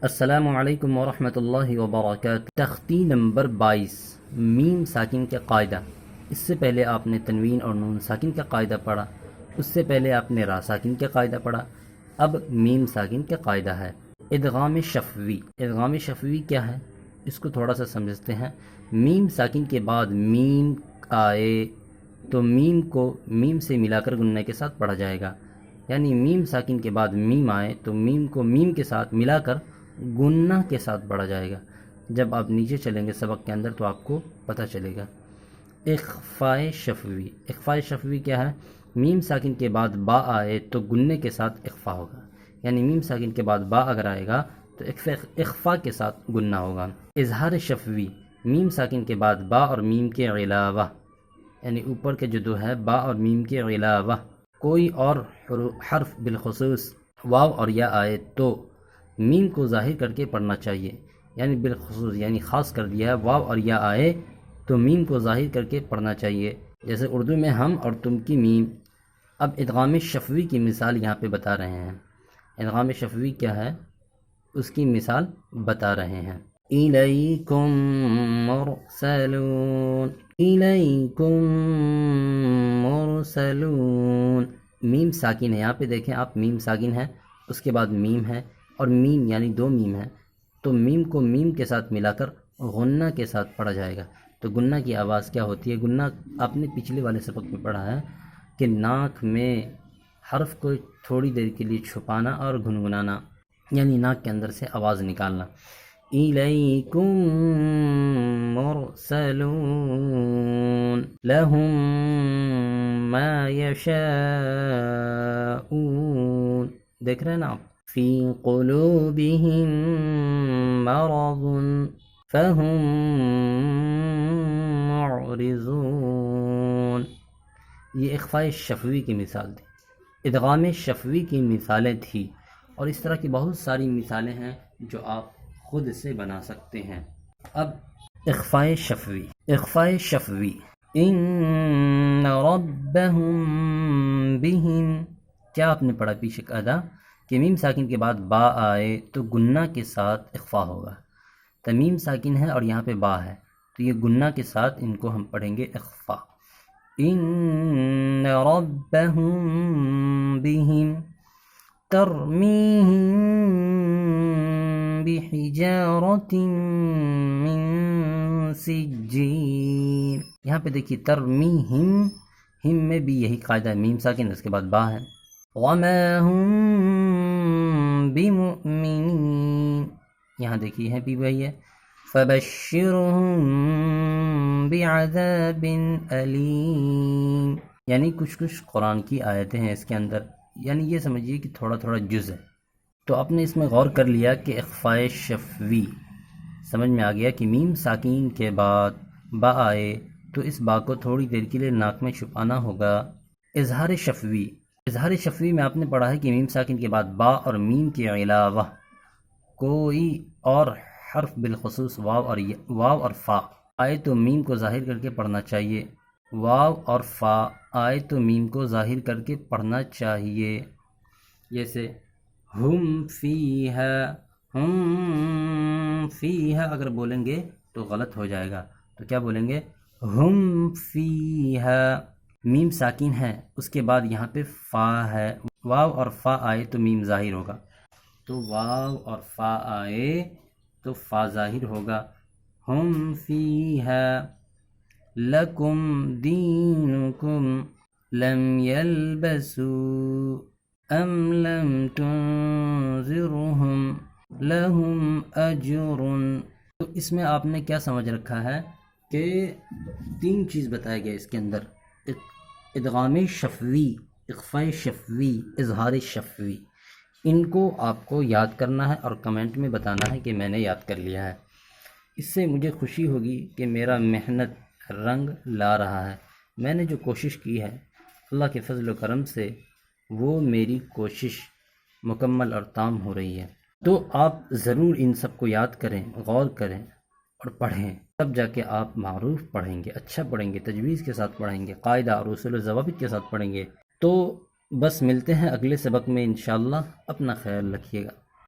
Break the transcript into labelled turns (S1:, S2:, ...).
S1: السلام علیکم ورحمۃ اللہ وبرکاتہ۔ تختی نمبر 22، میم ساکن کا قاعدہ۔ اس سے پہلے آپ نے تنوین اور نون ساکن کا قاعدہ پڑھا، اس سے پہلے آپ نے را ساکن کا قاعدہ پڑھا، اب میم ساکن کا قاعدہ ہے۔ ادغام شفوی۔ ادغام شفوی کیا ہے اس کو تھوڑا سا سمجھتے ہیں۔ میم ساکن کے بعد میم آئے تو میم کو میم سے ملا کر گننے کے ساتھ پڑھا جائے گا، یعنی میم ساکن کے بعد میم آئے تو میم کو میم کے ساتھ ملا کر گنہ کے ساتھ پڑھا جائے گا۔ جب آپ نیچے چلیں گے سبق کے اندر تو آپ کو پتہ چلے گا۔ اخفاء شفوی۔ اخفاء شفوی کیا ہے؟ میم ساکن کے بعد با آئے تو گننے کے ساتھ اخفاء ہوگا، یعنی میم ساکن کے بعد با اگر آئے گا تو اخفاء کے ساتھ گننا ہوگا۔ اظہار شفوی۔ میم ساکن کے بعد با اور میم کے علاوہ، یعنی اوپر کے جو دو ہے با اور میم کے علاوہ کوئی اور حرف بالخصوص واو اور یا آئے تو میم کو ظاہر کر کے پڑھنا چاہیے، یعنی بالخصوص یعنی خاص کر دیا ہے، واو اور یا آئے تو میم کو ظاہر کر کے پڑھنا چاہیے، جیسے اردو میں ہم اور تم کی میم۔ اب ادغام شفوی کی مثال یہاں پہ بتا رہے ہیں۔ ادغام شفوی کیا ہے اس کی مثال بتا رہے ہیں۔ الیکم مرسلون، الیکم مرسلون۔ میم ساکن ہے، یہاں پہ دیکھیں آپ، میم ساکن ہے، اس کے بعد میم ہے اور میم یعنی دو میم ہے، تو میم کو میم کے ساتھ ملا کر غنہ کے ساتھ پڑھا جائے گا۔ تو گنہ کی آواز کیا ہوتی ہے؟ گنہ آپ نے پچھلے والے سبق میں پڑھا ہے کہ ناک میں حرف کو تھوڑی دیر کے لیے چھپانا اور گنگنانا، یعنی ناک کے اندر سے آواز نکالنا۔ الیکم مرسلون لہم ما یشاءون۔ دیکھ رہے ہیں نا آپ؟ فی قلوبہم مرض فہم معرضون۔ یہ اخفاء شفوی کی مثال تھی، ادغام شفوی کی مثالیں تھی، اور اس طرح کی بہت ساری مثالیں ہیں جو آپ خود سے بنا سکتے ہیں۔ اب اخفاء شفوی۔ اخفاء شفوی ان ربہم بہم۔ کیا آپ نے پڑھا پیچھے قاعدہ کہ میم ساکن کے بعد با آئے تو گنہ کے ساتھ اخفاء ہوگا، تو میم ساکن ہے اور یہاں پہ با ہے تو یہ گنہ کے ساتھ ان کو ہم پڑھیں گے اخفاء۔ ان ربہم بہم ترمیہم بحجارۃ من سجیل۔ یہاں پہ دیکھیے ترمیہم، ہم میں بھی یہی قاعدہ ہے، میم ساکن اس کے بعد با ہے۔ وما ہم بمؤمنین، یہاں دیکھیے ہے بھی وہی ہے۔ فبشرہم بعذاب علیم، یعنی کچھ قرآن کی آیتیں ہیں اس کے اندر، یعنی یہ سمجھیے کہ تھوڑا تھوڑا جز ہے۔ تو آپ نے اس میں غور کر لیا کہ اخفاء شفوی سمجھ میں آ گیا کہ میم ساکین کے بعد با آئے تو اس با کو تھوڑی دیر کے لیے ناک میں چھپانا ہوگا۔ اظہار شفوی۔ اظہار شفوی میں آپ نے پڑھا ہے کہ میم ساکن کے بعد با اور میم کے علاوہ کوئی اور حرف بالخصوص واو اور فا آئے تو میم کو ظاہر کر کے پڑھنا چاہیے، واو اور فا آئے تو میم کو ظاہر کر کے پڑھنا چاہیے، جیسے ہم فیہا۔ ہم فیہا اگر بولیں گے تو غلط ہو جائے گا، تو کیا بولیں گے؟ ہم فیہا۔ میم ساکن ہے، اس کے بعد یہاں پہ فا ہے، واو اور فا آئے تو میم ظاہر ہوگا، تو واو اور فا آئے تو فا ظاہر ہوگا۔ ہم فیہا لکم دینکم لم یلبسوا ام لم تنذرہم لہم اجر۔ تو اس میں آپ نے کیا سمجھ رکھا ہے کہ تین چیز بتایا گیا اس کے اندر: ادغام شفوی، اخفاء شفوی، اظہار شفوی۔ ان کو آپ کو یاد کرنا ہے اور کمنٹ میں بتانا ہے کہ میں نے یاد کر لیا ہے۔ اس سے مجھے خوشی ہوگی کہ میرا محنت رنگ لا رہا ہے، میں نے جو کوشش کی ہے اللہ کے فضل و کرم سے وہ میری کوشش مکمل اور تام ہو رہی ہے۔ تو آپ ضرور ان سب کو یاد کریں، غور کریں اور پڑھیں، تب جا کے آپ معروف پڑھیں گے، اچھا پڑھیں گے، تجویز کے ساتھ پڑھیں گے، قاعدہ اور اصول و ضوابط کے ساتھ پڑھیں گے۔ تو بس ملتے ہیں اگلے سبق میں انشاءاللہ، اپنا خیال رکھیے گا۔